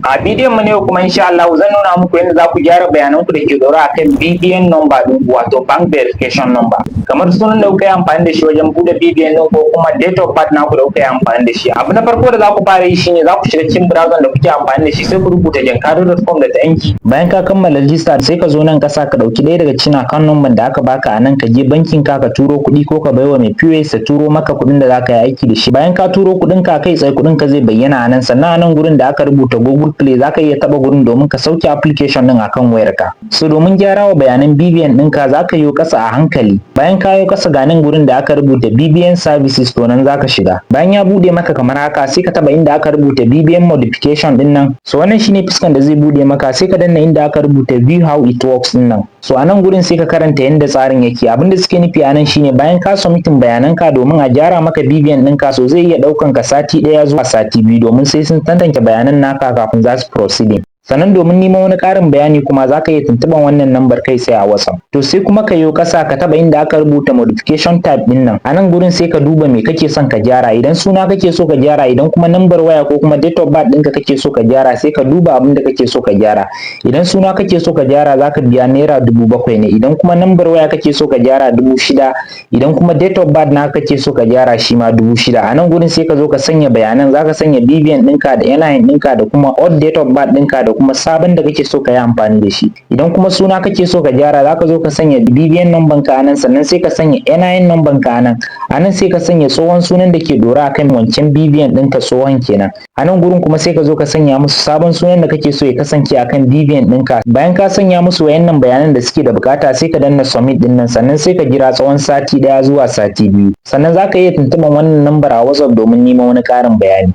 A bidiyon mu ne kuma insha Allah zan nuna muku yadda za ku gyara bayanan ku da ke ɗaure akan BVN number ɗin wato bank verification number. Kamar sunan da kuka yi amfani da shi wajen buɗe BVN ɗin ko kuma date of birth naku da kuka yi amfani da shi. Abu na farko da za ku fara yi shine za ku shiga cikin browser da kuke amfani da shi sai ku rubuta jankari.com.ng. Bayan ka kammala register sai ka zo nan ƙasa ka ɗauki ɗaya daga cikin account number da aka baka a nan ka je bankin ka ka turo kuɗi ko ka baiwa mai POS ya turo maka kuɗin da za ka yi aiki da shi. Bayan ka turo kuɗin ka kai tsaye kuɗin ka zai bayyana a nan, sannan a nan gurin da aka rubuta Google Play za ka iya taɓa gurin domin ka sauke application ɗin akan wayarka. So domin gyara wa bayanan BVN ɗinka za ka yo ƙasa a hankali. Bayan ka yo ƙasa ga nan gurin da aka rubuta BVN services to nan za ka shiga. Bayan ya buɗe maka kamar haka sai ka taɓa inda aka rubuta BVN modification ɗin nan. So wannan shine fuskan da zai buɗe maka, sai ka danna inda aka rubuta view how it works ɗin nan. So a nan gurin sai ka karanta yadda tsarin yake. Abinda suke nufi a nan shine bayan ka submitin bayananka domin a gyara maka BVN ɗinka, so zai iya ɗaukan ka sati ɗaya zuwa sati biyu domin sai sun tantance bayanan naka kafin za su proceeding. Sannan domin neman wani ƙarin bayani kuma za ka iya tuntuɓan wannan lambar kai sai a WhatsApp. To sai kuma ka yo ƙasa ka taɓa inda aka rubuta modification type ɗin nan. A nan gurin sai ka duba me kake son ka gyara. Idan suna kake so ka gyara, idan kuma lambar waya ko kuma date of birth ɗinka kake so ka gyara, sai ka duba abin da kake so ka gyara. Idan suna kake so ka gyara za ka biya naira 7,000 ne. Idan kuma lambar waya kake so ka gyara 6,000. Idan kuma date of birth naka kake so ka gyara shi ma 6,000. A nan gurin sai ka zo ka sanya bayanan, za ka sanya BVN ɗinka da NIN ɗinka da kuma old date of birth ɗinka da kuma sabon da kake so ka yi amfani da shi. Idan kuma suna kake so ka gyara za ka zo ka sanya BVN number ka anan, sannan sai ka sanya NIN number ka anan. Anan sai ka sanya tsohon sunan da ke ɗora akan wancan BVN ɗinka tsohon kenan. A nan gurin kuma sai ka zo ka sanya musu sabon sunan da kake so ya kasance akan BVN ɗinka. Bayan ka sanya musu wayannan bayanan da suke da bukata sai ka danna submit ɗin nan, sannan sai ka jira tsawon sati ɗaya zuwa sati biyu. Sannan za ka iya tuntuɓan wannan lambar a WhatsApp domin neman wani ƙarin bayani.